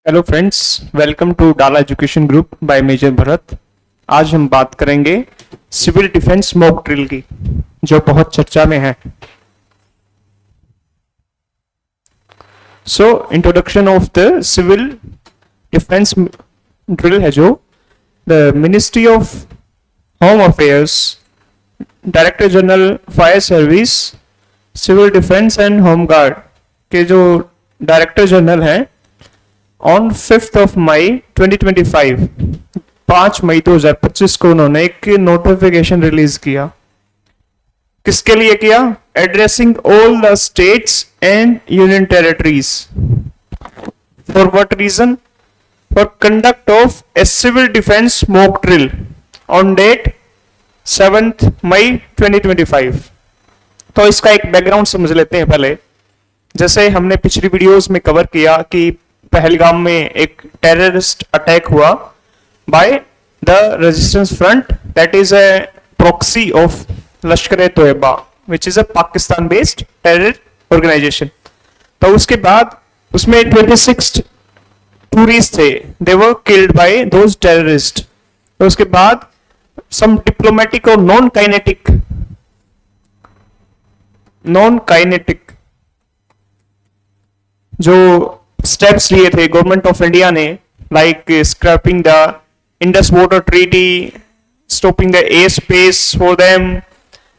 Hello friends, welcome to Dala education group by major Bharat. आज हम बात करेंगे सिविल डिफेंस मॉक ड्रिल की, जो बहुत चर्चा में है। So introduction of the civil defence drill है जो the ministry of home affairs, director general fire service, civil defence and home guard के जो डायरेक्टर जनरल हैं ऑन 5th of May 2025, 5 मई 2025 को उन्होंने एक नोटिफिकेशन रिलीज किया। किसके लिए किया? Addressing all the states and union territories. For what reason? For conduct of a civil defence mock drill on date 7th May 2025। तो इसका एक बैकग्राउंड समझ लेते हैं पहले। जैसे हमने पिछली वीडियोस में कवर किया कि पहलगाम में एक टेररिस्ट अटैक हुआ by the resistance front, that is a proxy of Lashkar e Taiba which is a Pakistan based terror organisation. तो उसके बाद उसमें 26 टूरिस्ट थे, they were killed by those terrorist. तो उसके बाद सम डिप्लोमेटिक और नॉन काइनेटिक जो स्टेप्स लिए थे गवर्नमेंट ऑफ इंडिया ने, like scrapping the Indus water treaty, stopping the air space for them,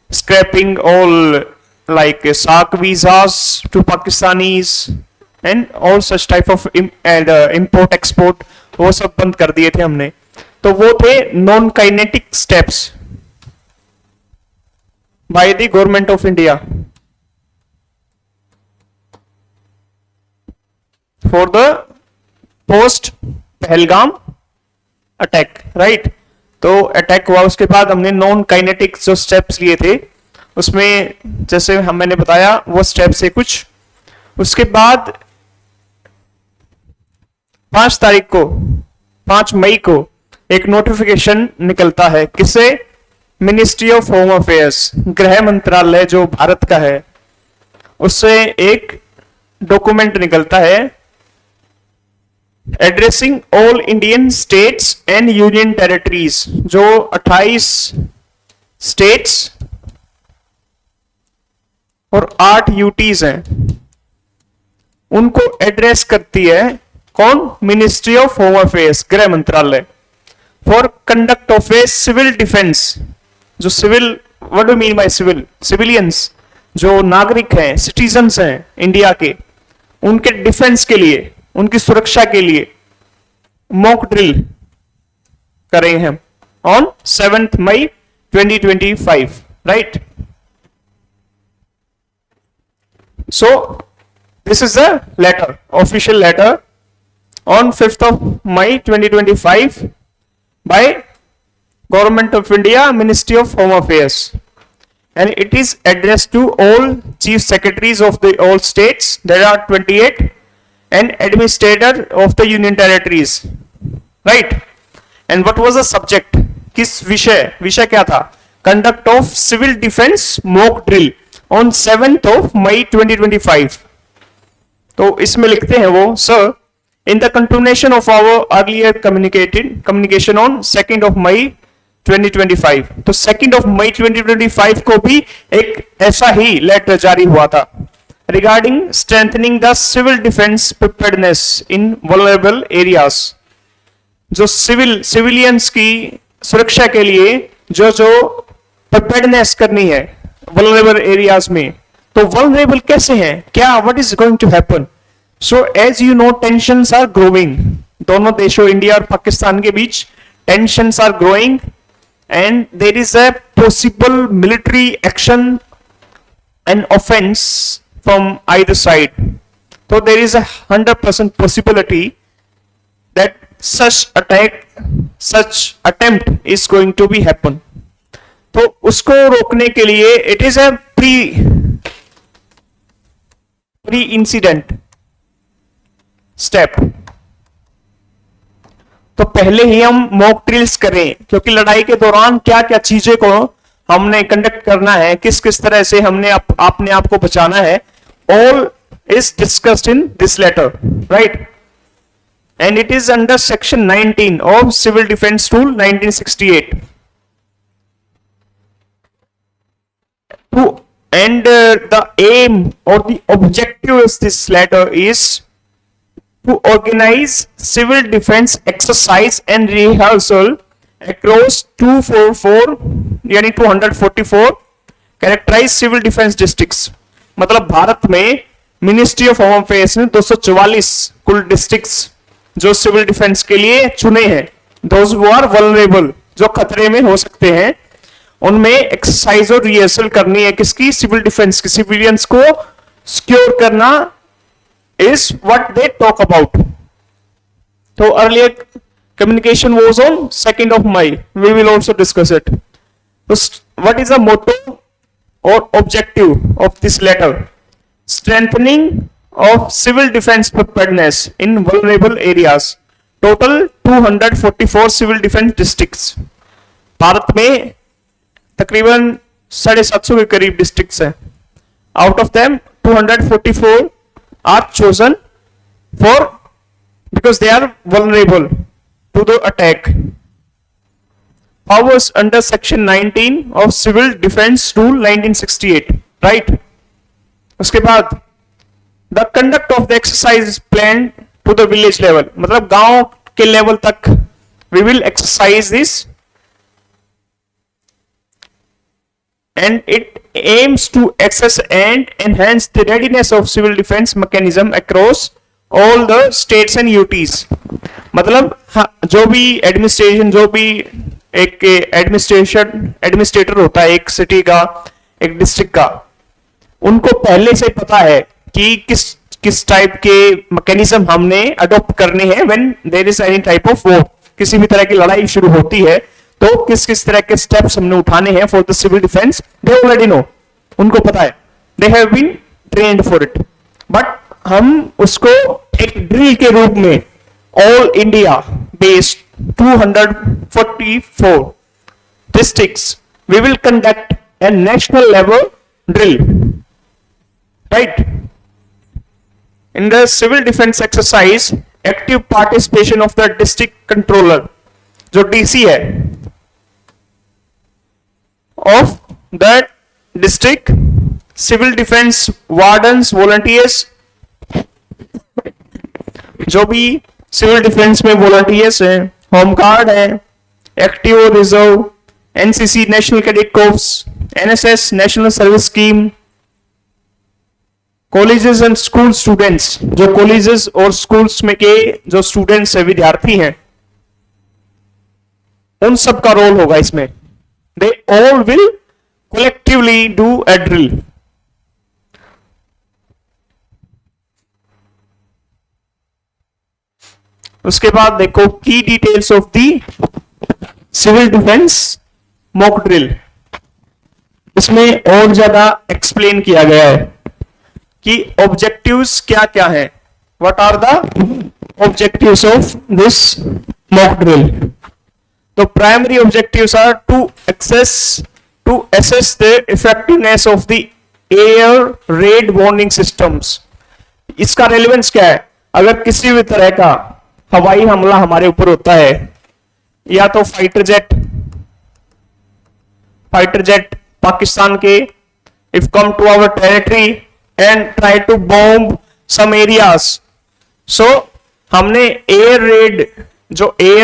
scrapping all like SAARC visas to Pakistanis and all such type of import export, वो सब बंद कर दिए थे हमने। तो वो थे non kinetic steps by the government of India for the post Pahalgam attack, right. तो अटैक हुआ, उसके बाद हमने नॉन काइनेटिक जो स्टेप्स लिए थे उसमें जैसे मैंने बताया वो स्टेप्स है कुछ। उसके बाद 5 मई को एक नोटिफिकेशन निकलता है। किसे? मिनिस्ट्री ऑफ होम अफेयर्स, गृह मंत्रालय जो भारत का है, उससे एक डॉक्यूमेंट निकलता है addressing all Indian states and union territories. जो 28 स्टेट्स और 8 यूटीज हैं उनको एड्रेस करती है। कौन? मिनिस्ट्री ऑफ होम अफेयर्स, गृह मंत्रालय, for conduct of a civil defence. जो civil, what do mean by civil? Civilians जो नागरिक हैं, सिटीजन्स हैं इंडिया के, उनके डिफेंस के लिए, उनकी सुरक्षा के लिए मॉक ड्रिल करेंगे हम on 7th May 2025, right. So this is the letter, official letter on 5th of May 2025 by Government of India, Ministry of Home Affairs, and it is addressed to all chief secretaries of the all states, there are 28, and administrator of the union territories, right. And what was the subject? किस विषय क्या था? Conduct of civil defense mock drill on 7th of May 2025। तो इसमें लिखते हैं वो, sir, in the continuation of our earlier communication on 2nd of May 2025। तो 2nd of May 2025 को भी एक ऐसा ही लेटर जारी हुआ था regarding strengthening the civil defense preparedness in vulnerable areas। जो सिविलियंस की सुरक्षा के लिए जो प्रिपेयर्डनेस करनी है vulnerable areas में। तो vulnerable कैसे हैं? क्या? what is going to happen? So as you know, tensions are growing। दोनों देशों इंडिया और पाकिस्तान के बीच tensions are growing and there is a possible military action and offense from either side। So there is a 100% possibility that such attempt is going to be happen। तो उसको रोकने के लिए it is a pre incident step। तो पहले ही हम mock drills करें, क्योंकि लड़ाई के दौरान क्या क्या चीजें को हमने कंडक्ट करना है, किस किस तरह से हमने अपने आप को बचाना है, all is discussed in this letter, right। and it is under section 19 of Civil Defense Rule 1968. The aim or the objective of this letter is to organize civil defense exercise and rehearsal across 244 यानी 244 characterise civil defence districts. मतलब भारत में ministry of home affairs ने 244 कुल districts जो civil defence के लिए चुने हैं, दोज हु आर वल्नरेबल, जो खतरे में हो सकते हैं, उनमें एक्सरसाइज और रिहर्सल करनी है. किसकी? सिविल डिफेंस की. सिविलियंस को सिक्योर करना is what they talk about. तो earlier communication was on 2nd of May. We will also discuss it. What is the motto or objective of this letter? Strengthening of civil defense preparedness in vulnerable areas. Total 244 civil defense districts. Bharat में तकरीबन 750 के करीब districts हैं. Out of them 244 are chosen for because they are vulnerable to the attack. Powers under section 19 of Civil Defense Rule 1968, right? उसके बाद the conduct of the exercise is planned to the village level. मतलब गांव के level तक we will exercise this, and it aims to access and enhance the readiness of civil defense mechanism across all the states and UTs. मतलब जो भी administration, जो भी एक एडमिनिस्ट्रेटर होता है एक सिटी का, एक डिस्ट्रिक्ट का, उनको पहले से पता है कि किस टाइप के मैकेनिज्म हमने अडॉप्ट करने हैं when there is any type of war. किसी भी तरह की लड़ाई शुरू होती है तो किस तरह के स्टेप्स हमने उठाने हैं for the civil defence. They already know, उनको पता है, they have been trained for it. But हम उसको एक ड्रिल के रूप में all India based 244 districts we will conduct a national level drill, right? In the civil defense exercise, active participation of the district controller, जो DC है, of that district, civil defense wardens, volunteers, जो भी civil defence में volunteers हैं, home guard है, active reserve, NCC national cadet corpse, NSS national service scheme, colleges and school students, जो colleges और schools में के जो स्टूडेंट्स है, विद्यार्थी हैं, उन सब का रोल होगा इसमें. They all will collectively do a drill. उसके बाद देखो की details of the civil defence mock drill. इसमें और ज्यादा एक्सप्लेन किया गया है कि ऑब्जेक्टिव्स क्या क्या है. What are the objectives of this mock drill? तो primary objectives are to assess the effectiveness of the air raid warning systems. इसका रेलेवेंस क्या है? अगर किसी भी तरह का हवाई हमला हमारे ऊपर होता है, या तो फाइटर जेट पाकिस्तान के if come to our territory and try to bomb some areas, so हमने एयर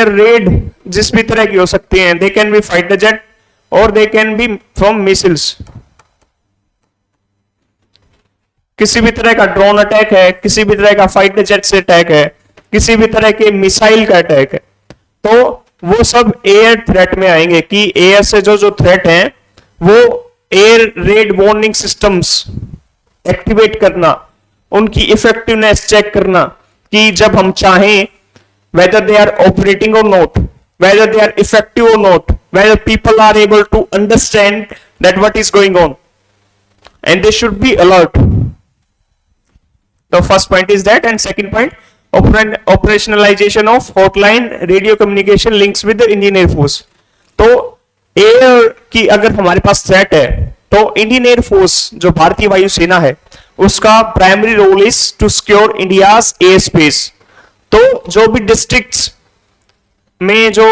रेड जिस भी तरह की हो सकती हैं, they can be fighter jet और they can be from missiles. किसी भी तरह का ड्रोन अटैक है, किसी भी तरह का फाइटर जेट से अटैक है, किसी भी तरह के मिसाइल का अटैक है, तो वो सब एयर थ्रेट में आएंगे कि एयर से जो थ्रेट है वो air raid warning systems activate करना, उनकी इफेक्टिवनेस चेक करना कि जब हम चाहें whether they are operating or not, whether they are effective or not, whether people are able to understand that what is going on, and they should be alert. The first point is that, and second point, operationalization of hotline radio communication links with the Indian Air Force. तो air की अगर हमारे पास threat है तो Indian air force जो भारतीय वायुसेना है उसका primary role is to secure India's air space. तो जो भी डिस्ट्रिक्ट्स में जो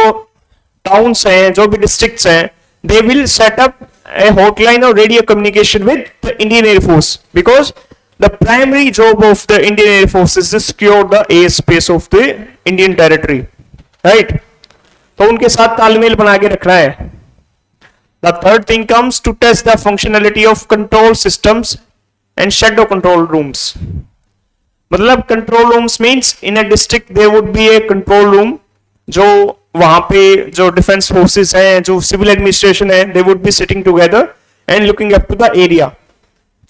टाउन्स हैं, जो भी डिस्ट्रिक्ट्स हैं, they will set up a hotline और radio communication with the Indian air force, because the primary job of the Indian air force is to secure the air space of the Indian territory, right. तो उनके साथ तालमेल बना के रखना है। The third thing comes to test the functionality of control systems and shadow control rooms. मतलब control rooms means in a district there would be A control room, जो वहां पे जो डिफेंस फोर्सेस हैं, जो सिविल एडमिनिस्ट्रेशन है, they would be sitting together and looking up to the area,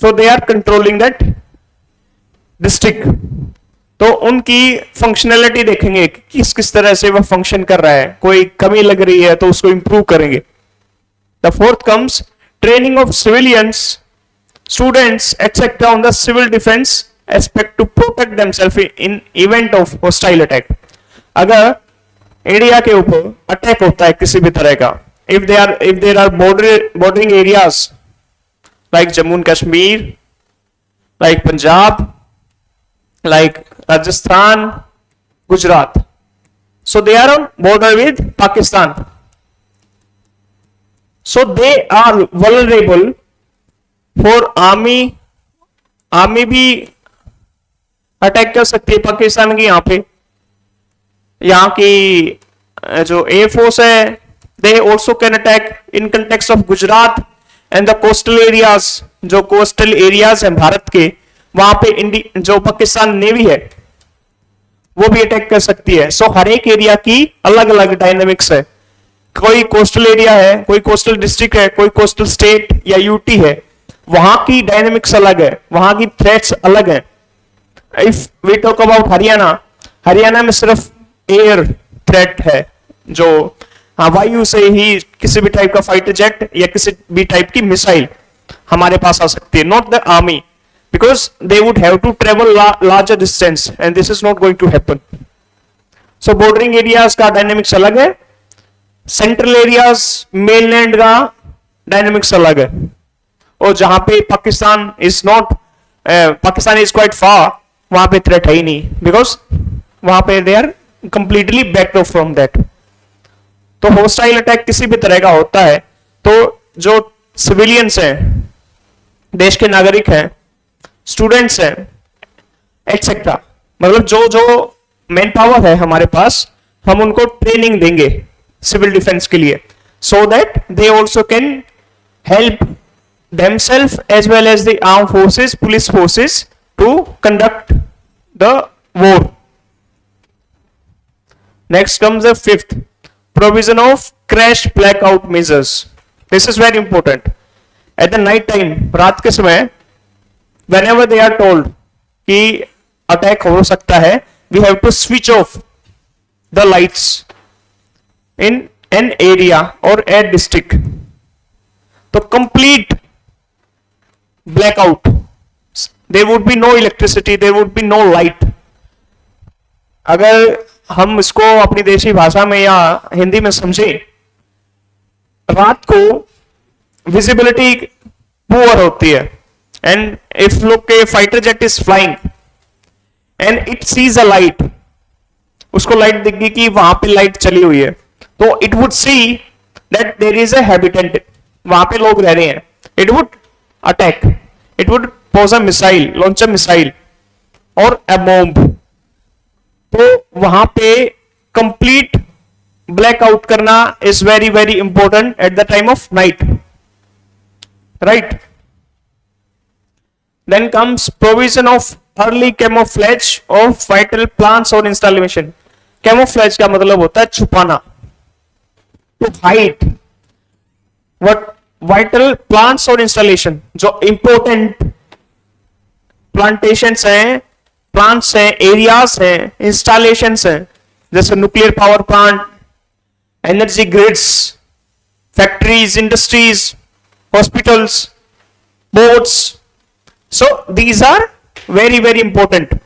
so they are controlling that district. तो उनकी functionality देखेंगे कि किस किस तरह से वह फंक्शन कर रहा है, कोई कमी लग रही है तो उसको इंप्रूव करेंगे। The fourth comes training of civilians, students etcetera on the civil defence aspect to protect themselves in event of hostile attack. अगर इंडिया के ऊपर अटैक होता है किसी भी तरह का, if there are bordering areas like Jammu and Kashmir, like Punjab, like Rajasthan, Gujarat, so they are on border with Pakistan, so they are vulnerable for army भी अटैक कर सकती है पाकिस्तान की। यहाँ की जो एयर फोर्स है, they also can attack in context of Gujarat and the coastal areas. जो कोस्टल एरियाज हैं भारत के, वहां पे जो पाकिस्तान नेवी है वो भी अटैक कर सकती है। सो हर एक एरिया की अलग अलग डायनेमिक्स है। कोई कोस्टल एरिया है, कोई कोस्टल डिस्ट्रिक्ट है, कोई कोस्टल स्टेट या यूटी है, वहां की डायनेमिक्स अलग है, वहां की थ्रेट्स अलग है। If we talk about Haryana, Haryana में सिर्फ एयर थ्रेट है, जो वायु से ही किसी भी टाइप का फाइटर जेट या किसी भी टाइप की मिसाइल हमारे पास आ सकती है, not the army, because they would have to travel larger distance and this is not going to happen. So bordering areas का डायनेमिक्स अलग है, सेंट्रल एरियाज मेनलैंड का डायनेमिक्स अलग है, और जहां पे पाकिस्तान इज क्वाइट फार, वहां पे थ्रेट है ही नहीं, बिकॉज वहां पे they are completely backed off from that. तो होस्टाइल अटैक किसी भी तरह का होता है तो जो सिविलियंस हैं, देश के नागरिक हैं, स्टूडेंट्स हैं, एक्सेट्रा, मतलब जो जो मैन पावर है हमारे पास, हम उनको ट्रेनिंग देंगे सिविल डिफेंस के लिए, so that they also can help themselves as well as the armed forces, police forces to conduct the war. Next comes the fifth, provision of crash blackout measures. This is very important. At the night time, रात के समय, whenever they are told कि attack हो सकता है, we have to switch off the lights in an area or a district. तो complete blackout, there would be no electricity, there would be no light. अगर हम इसको अपनी देशी भाषा में या हिंदी में समझे, रात को विजिबिलिटी पुअर होती है, एंड इफ लोग के fighter jet is flying and it sees a light, उसको लाइट दिख गई कि वहां पे लाइट चली हुई है, तो it would see that there is a habitant, वहां पे लोग रह रहे हैं, it would attack, it would pose a missile, launch a missile or a bomb. तो वहां पे complete blackout करना is very very important at the time of night, right? Then comes provision of early camouflage of vital plants or installation. Camouflage का मतलब होता है छुपाना, to hide what vital plants और इंस्टॉलेशन, जो इंपोर्टेंट प्लांटेशंस हैं, plants हैं, areas हैं, इंस्टॉलेशंस हैं, जैसे nuclear power plant, energy grids, factories, industries, hospitals, boards, so these are very very important.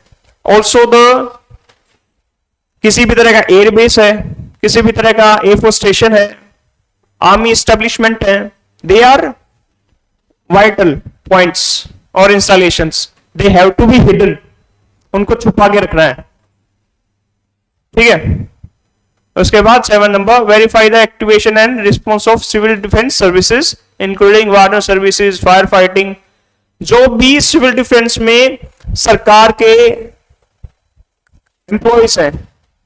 Also the किसी भी तरह का एयरबेस है, किसी भी तरह का एयरफोर्स स्टेशन है, आर्मी एस्टेब्लिशमेंट है, they are vital points or installations, they have to be hidden, उनको छुपा के रखना है। ठीक है। उसके बाद 7 number, verify the activation and response of civil defence services including water services, fire fighting. जो भी सिविल डिफेंस में सरकार के एम्प्लॉइज हैं,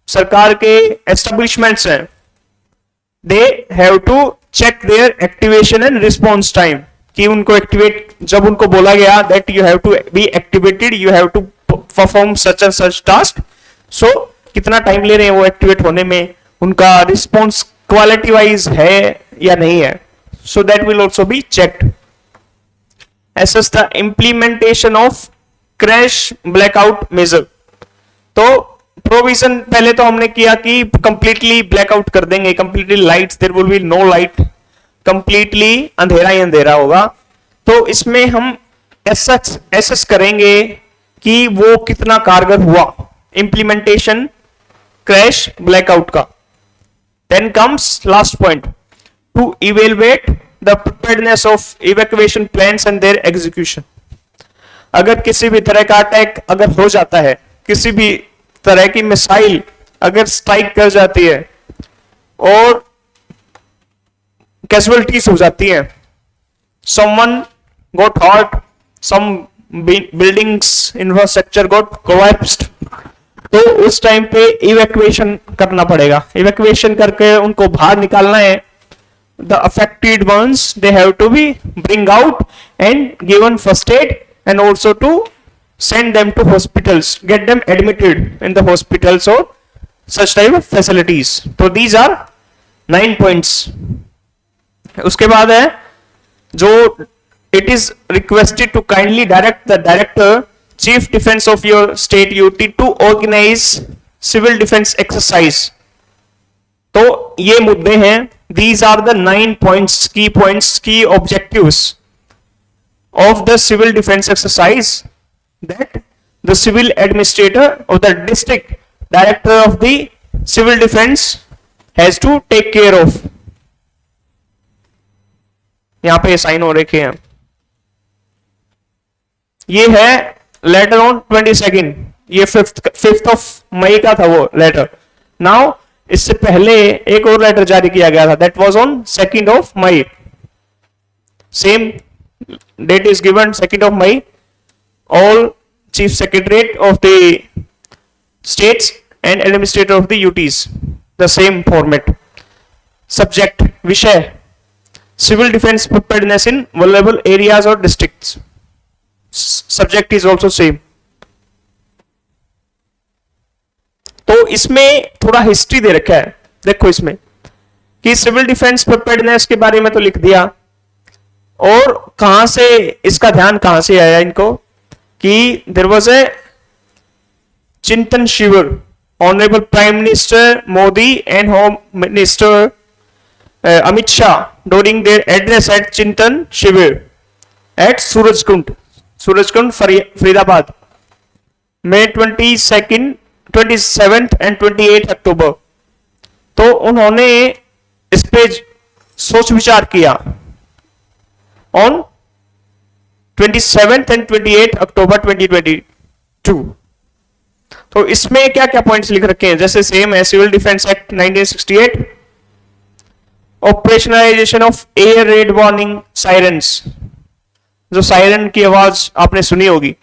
सरकार के एस्टेब्लिशमेंट्स हैं, they have to check their activation and response time, कि उनको एक्टिवेट, जब उनको बोला गया that you have to be activated, you have to perform such and such task, so कितना टाइम ले रहे हैं वो एक्टिवेट होने में, उनका रिस्पॉन्स क्वालिटी वाइज है या नहीं है, so that will also be checked. Assess the implementation of crash blackout measure. तो प्रोविजन पहले तो हमने किया कि कंप्लीटली ब्लैकआउट कर देंगे, completely lights, there will be no light, completely अंधेरा ही अंधेरा होगा। तो इसमें हम एसेस करेंगे कि वो कितना कारगर हुआ, इंप्लीमेंटेशन क्रैश ब्लैकआउट का। Then comes last point, to evaluate the preparedness of evacuation plans and their execution. अगर किसी भी तरह का अटैक अगर हो जाता है, किसी भी तरह की मिसाइल अगर स्ट्राइक कर जाती है और कैजुअलिटीज हो जाती हैं, समवन गॉट हर्ट, सम बिल्डिंग्स इंफ्रास्ट्रक्चर गॉट कोलैप्स्ड, तो उस टाइम पे इवैक्यूएशन करना पड़ेगा। इवैक्यूएशन करके उनको बाहर निकालना है। The affected ones they have to be bring out and given first aid and also to send them to hospitals, get them admitted in the hospitals or such type of facilities. So these are 9 points. उसके बाद है जो it is requested to kindly direct the director, chief defense of your state UT to organize civil defense exercise. तो ये मुद्दे हैं, these are the 9 points, key objectives of the civil defense exercise that the civil administrator of the district director of the civil defense has to take care of. यहां पे sign हो रखे हैं। ये है लेटर ऑन 22nd, ये 5th of May का था वो लेटर। नाउ इससे पहले एक और लेटर जारी किया गया था, that was on 2nd of May. Same date is given 2nd of May. all chief secretariat of the states and administrator of the UTs, the same format. Subject विषय civil defense preparedness in vulnerable areas or districts. Subject is also same. तो इसमें थोड़ा history दे रखा है, देखो इसमें कि civil defence preparedness के बारे में तो लिख दिया, और कहां से इसका ध्यान कहां से आया इनको कि there was a Chintan Shivir, honourable prime minister Modi and home minister Amit Shah during their address at Chintan Shivir at Surajkund Faridabad, May 22nd, 27th and 28 October. तो उन्होंने इस पे सोच विचार किया ऑन 27th एंड 28 अक्टूबर 2022। तो इसमें क्या क्या पॉइंट्स लिख रखे हैं, जैसे सेम है civil defence act 1968, operationalisation of air raid warning sirens, जो साइरन की आवाज आपने सुनी होगी,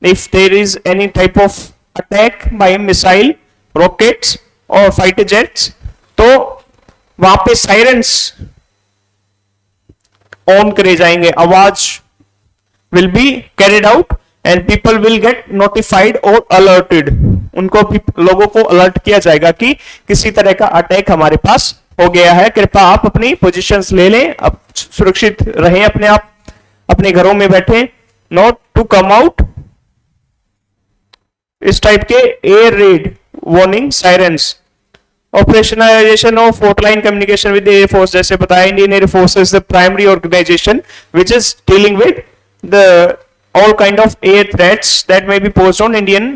if there is any type of attack by missile, rockets और फाइटर जेट्स, तो वहां पे साइरेंस ऑन करे जाएंगे, आवाज will be carried out and people will get notified or alerted. उनको लोगों को अलर्ट किया जाएगा कि किसी तरह का अटैक हमारे पास हो गया है, कृपया आप अपनी पोजीशंस ले लें, अब सुरक्षित रहें, अपने आप अपने घरों में बैठे, नॉट टू कम आउट। इस टाइप के air raid warning sirens. Operationalisation of hotline communication with air force, जैसे बताया Indian air force is the primary organisation which is dealing with the all kind of air threats that may be posed on Indian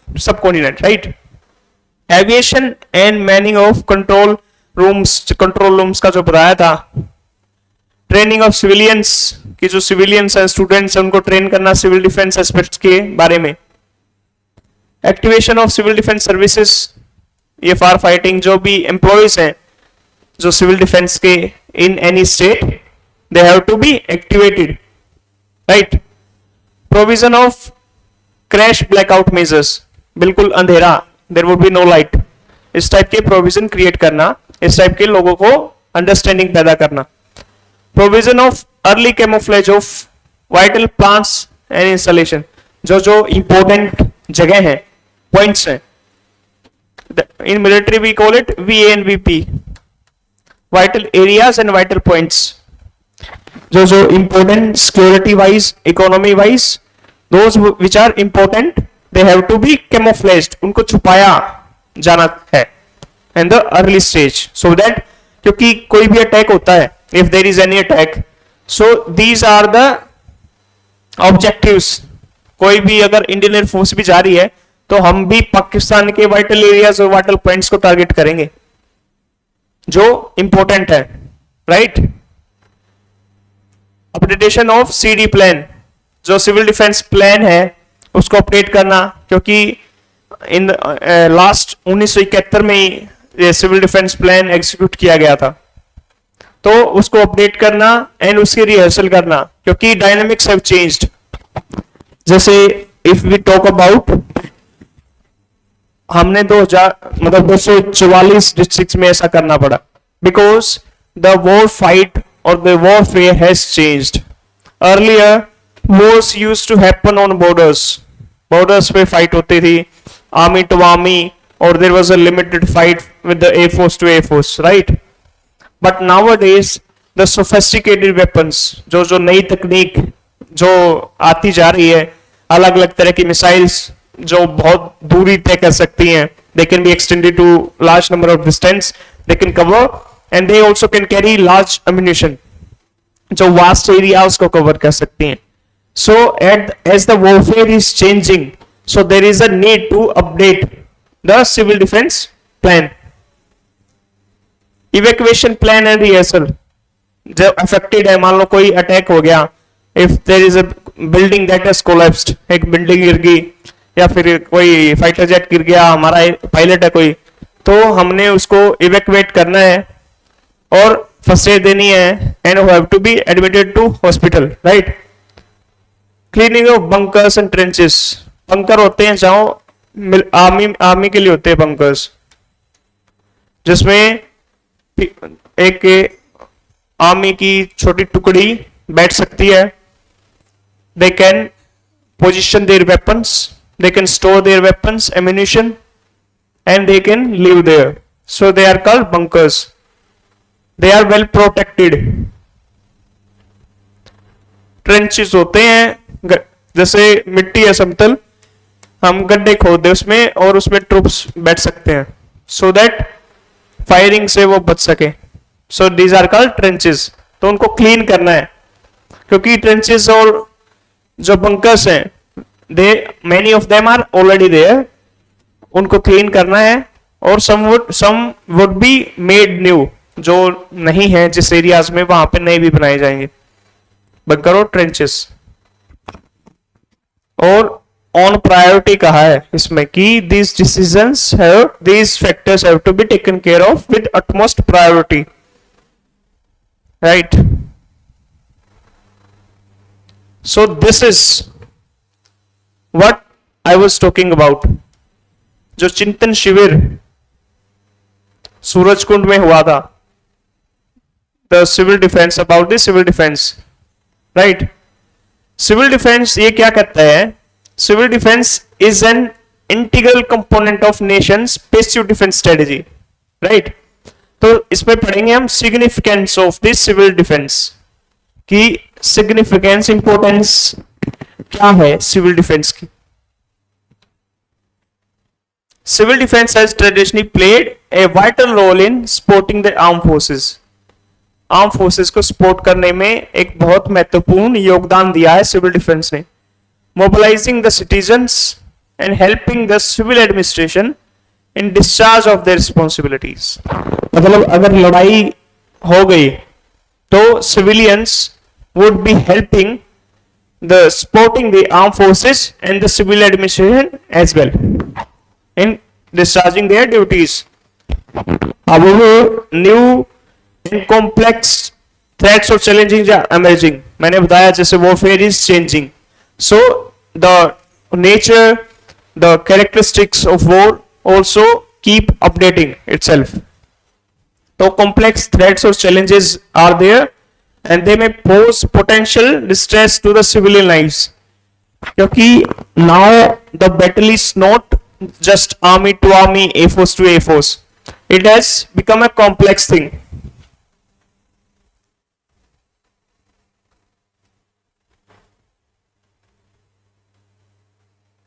subcontinent, right? Aviation and manning of control rooms का जो बताया था, training of civilians की जो civilians हैं, students हैं, उनको train करना सिविल डिफेंस एस्पेक्ट्स के बारे में। Activation of civil defence services ये फायर फाइटिंग जो भी एम्प्लॉयज हैं जो सिविल डिफेंस के in any state, they have to be activated, right. Provision of crash blackout measures, बिल्कुल अंधेरा, there would be no light, इस टाइप के प्रोविजन क्रिएट करना, इस टाइप के लोगों को अंडरस्टैंडिंग पैदा करना। Provision of early camouflage of vital plants and installation, जो जो इंपॉर्टेंट जगह हैं, पॉइंट्स हैं, in military we call it VA and VP, vital areas and vital points, जो जो important security wise, economy wise, those which are important, they have to be camouflaged, उनको छुपाया जाना है in the early stage, so that, क्योंकि कोई भी attack होता है, if there is any attack, so these are the objectives. कोई भी अगर इंडियन एयरफोर्स भी जा रही है तो हम भी पाकिस्तान के वाइटल एरियाज और वाइटल पॉइंट्स को टारगेट करेंगे जो इंपॉर्टेंट है, right. Updation of CD plan, जो सिविल डिफेंस प्लान है उसको अपडेट करना, क्योंकि इन लास्ट 1971 में ही ये सिविल डिफेंस प्लान एग्जीक्यूट किया गया था, तो उसको अपडेट करना एंड उसकी रिहर्सल करना, क्योंकि डायनामिक्स हैव चेंज्ड। जैसे इफ वी टॉक अबाउट, हमने 244 डिस्ट्रिक्ट्स में ऐसा करना पड़ा, बिकॉज द वॉर फाइट और the warfare has changed. Earlier wars used to happen on borders, borders पे फाइट होती थी, आर्मी टू आर्मी, और there was a limited fight with the Air Force to Air Force, right? But nowadays the sophisticated weapons, जो जो नई तकनीक जो आती जा रही है, अलग अलग तरह की मिसाइल्स जो बहुत दूरी तय कर सकती हैं, they can be extended to large number of distance, they can cover and they also can carry large ammunition, जो vast areas को cover कर सकती हैं। So as the warfare is changing, so there is a need to update the civil defense plan, evacuation plan and rehearsal। जब affected है, मान लो कोई attack हो गया, if there is a building that has collapsed, एक building गिर गई या फिर कोई फाइटर जेट गिर गया, हमारा पायलट है कोई, तो हमने उसको इवैक्यूएट करना है और फर्स्ट एड देनी है and have to be admitted to hospital, right. Cleaning of bunkers and trenches, bunker होते हैं जहां आर्मी के लिए होते हैं बंकर्स, जिसमें एक आर्मी की छोटी टुकड़ी बैठ सकती है। They can position their weapons, they can store their weapons, ammunition, and they can live there, so they are called bunkers, they are well protected। Trenches होते हैं जैसे मिट्टी है समतल, हम गड्ढे खोद दे उसमें और उसमें ट्रूप्स बैठ सकते हैं, so that फायरिंग से वो बच सके, so these are called trenches। तो उनको क्लीन करना है, क्योंकि ट्रेंचेस और जो बंकर्स हैं, many of them are already there, उनको क्लीन करना है, और some would be made new, जो नहीं है जिस एरियाज में, वहां पे नए भी बनाए जाएंगे बंकर और ट्रेंचेस। और ऑन प्रायोरिटी कहा है इसमें कि these decisions have, these factors have to be taken care of with utmost priority, right? So this is what I was talking about, जो चिंतन शिविर सूरजकुंड में हुआ था, the civil defense, about the civil defense, right? Civil defense ये क्या करता है? Civil defense is an integral component of nation's passive defense strategy, right? तो इसमें पढ़ेंगे हम significance of the civil defense, कि significance, importance क्या है सिविल डिफेंस की। Civil defence has traditionally played a vital role in supporting the armed forces। Arm forces को support करने में एक बहुत महत्वपूर्ण योगदान दिया है सिविल डिफेंस ने। Mobilising the citizens and helping the civil administration in discharge of their responsibilities. मतलब अगर लड़ाई हो गई तो civilians would be helping the supporting the armed forces and the civil administration as well in discharging their duties. However, new and complex threats or challenges are emerging. मैंने बताया जैसे warfare is changing, so the nature, the characteristics of war also keep updating itself. So complex threats or challenges are there and they may pose potential distress to the civilian lives. क्योंकि now the battle is not just army to army, air force to air force. It has become a complex thing.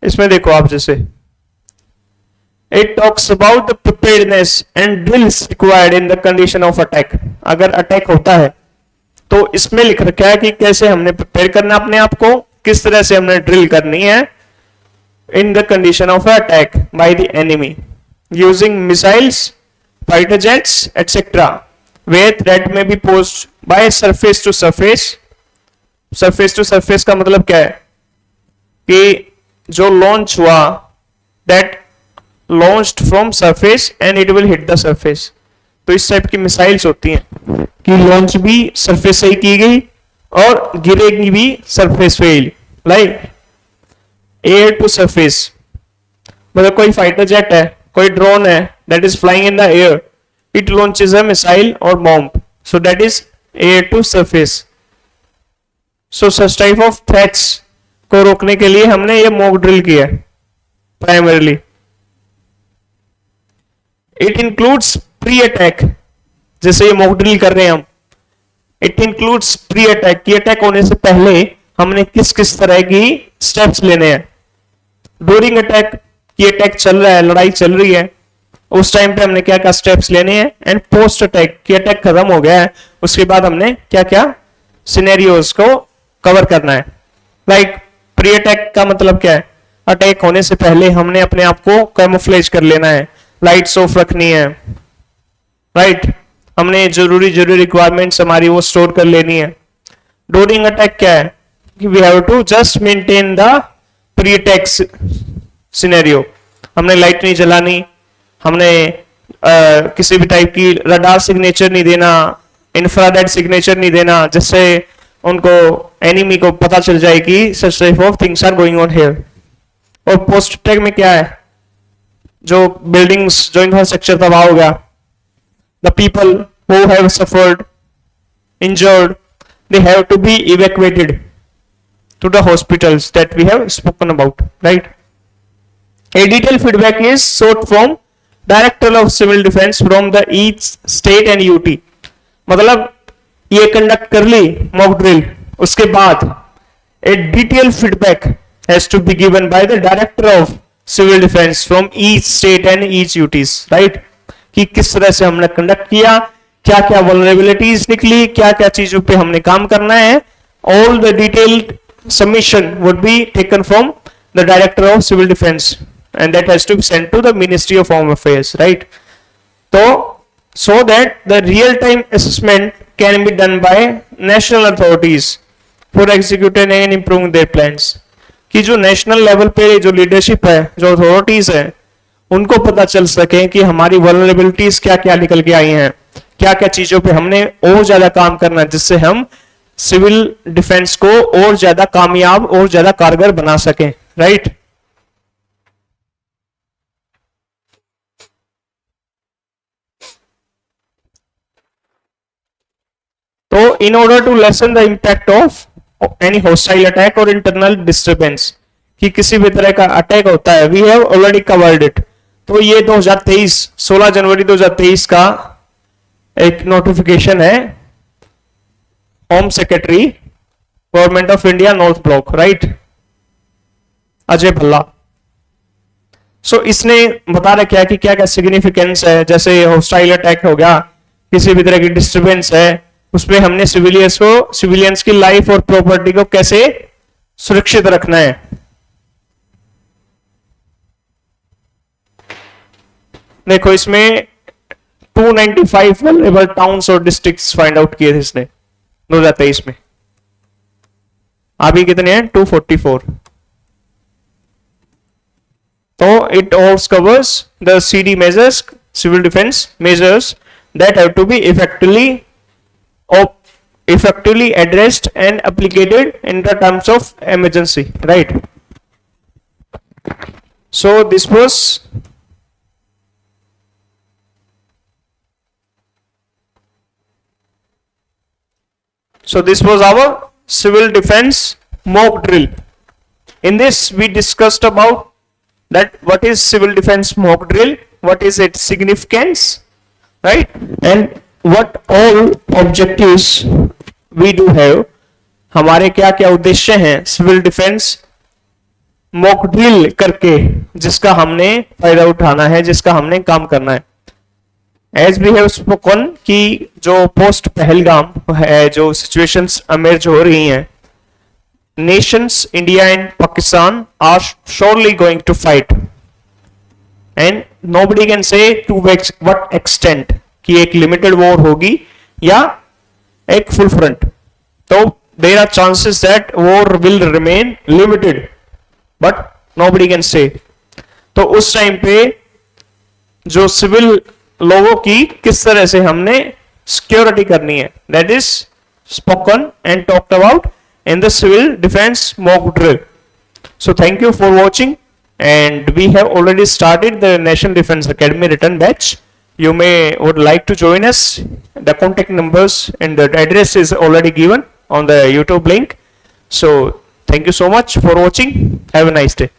इसमें देखो आप जैसे it talks about the preparedness and drills required in the condition of attack. अगर attack होता है तो इसमें लिख रखा है कि कैसे हमने प्रिपेयर करना अपने आप को, किस तरह से हमने ड्रिल करनी है in the condition of attack by the enemy using missiles, fighter jets, etc. where threat may be posed by surface to surface. Surface to surface का मतलब क्या है कि जो लॉन्च हुआ that launched from surface and it will hit the surface. तो इस type की मिसाइल्स होती हैं कि लॉन्च भी सरफेस से ही की गई और गिरेगी भी सरफेस पे ही, लाइक एयर टू सरफेस. मतलब कोई फाइटर जेट है, कोई ड्रोन है that is flying in the air, it launches a missile or bomb, so that is air to surface. So such type of threats को रोकने के लिए हमने ये मॉक ड्रिल किया है primarily. It includes pre attack, जैसे ये मॉक ड्रिल कर रहे हैं हम, इट इंक्लूड्स प्री अटैक कि अटैक होने से पहले हमने किस किस तरह की स्टेप्स लेने हैं. ड्यूरिंग अटैक की अटैक चल रहा है, लड़ाई चल रही है, उस टाइम पे हमने क्या क्या स्टेप्स लेने हैं. एंड पोस्ट अटैक की अटैक खत्म हो गया है, उसके बाद हमने क्या क्या सिनेरियोज को कवर करना है. लाइक प्री अटैक का मतलब क्या है, अटैक होने से पहले हमने अपने आप को कैमोफ्लेज कर लेना है, लाइट्स ऑफ रखनी है, राइट हमने जरूरी रिक्वायरमेंट्स हमारी वो स्टोर कर लेनी है. ड्यूरिंग अटैक क्या है कि we have to just maintain the pre attack scenario. हमने लाइट नहीं जलानी, हमने किसी भी टाइप की रडार सिग्नेचर नहीं देना, इंफ्रारेड सिग्नेचर नहीं देना, जिससे उनको एनिमी को पता चल जाए कि such type of things are going on here. और पोस्ट अटैक में क्या है, जो बिल्डिंग्स, जो इंफ्रास्ट्रक्चर तबाह हो गया, the people who have suffered, injured, they have to be evacuated to the hospitals that we have spoken about, right? A detailed feedback is sought from Director of Civil Defense from the each state and UT. मतलब ये conduct कर ली mock drill, उसके बाद a detailed feedback has to be given by the Director of Civil Defense from each state and each UTs, right? कि किस तरह से हमने कंडक्ट किया, क्या क्या वल्नरेबिलिटीज निकली, क्या क्या चीजों पे हमने काम करना है. All the detailed submission would be taken from the director of civil defence and that has to be sent to the ministry of home affairs, right. तो so that the real time assessment can be done by national authorities for executing and improving their plans. कि जो national level पे जो leadership है, जो authorities है, उनको पता चल सके कि हमारी वल्नरेबिलिटीज क्या क्या निकल के आई हैं, क्या क्या चीजों पे हमने और ज्यादा काम करना है, जिससे हम सिविल डिफेंस को और ज्यादा कामयाब और ज्यादा कारगर बना सकें, राइट. तो in order to lessen the impact of any hostile attack और इंटरनल डिस्टर्बेंस, कि किसी भी तरह का अटैक होता है, we have already covered it. तो ये 2023 16 जनवरी 2023 का एक नोटिफिकेशन है, home secretary government of India north block, right, Ajay Bhalla. So इसने बता रखा है कि क्या क्या सिग्निफिकेंस है. जैसे हॉस्टाइल अटैक हो गया, किसी भी तरह की डिस्टर्बेंस है, उसमें हमने सिविलियंस की लाइफ और प्रॉपर्टी को कैसे सुरक्षित रखना है. देखो इसमें 295 वल्नरेबल टाउन्स और डिस्ट्रिक्ट्स फाइंड आउट किए थे इसने 2023 में. अभी कितने हैं, 244. So it also covers the CD measures, civil defense measures that have to be effectively addressed and applicated in the terms of emergency, right? So this was our civil defense mock drill. In this we discussed about that what is civil defense mock drill, what is its significance, right, and what all objectives we do have, हमारे क्या क्या उद्देश्य हैं civil defence mock drill करके, जिसका हमने फायदा उठाना है, जिसका हमने काम करना है. एज वी हैव स्पोकन कि जो पोस्ट पहलगाम है, जो सिचुएशंस इमर्ज हो रही हैं, nations India and Pakistan are surely going to fight and nobody can say to what extent कि एक लिमिटेड वॉर होगी या एक फुल फ्रंट. तो there are chances that war will remain limited but nobody can say. तो उस time पे जो सिविल लोगों की किस तरह से हमने सिक्योरिटी करनी है, that is spoken and talked about in the civil defense mock drill. So thank you for watching, and we have already started the National Defense Academy written batch. You would like to join us. The contact numbers and the address is already given on the YouTube link. So thank you so much for watching. Have a nice day.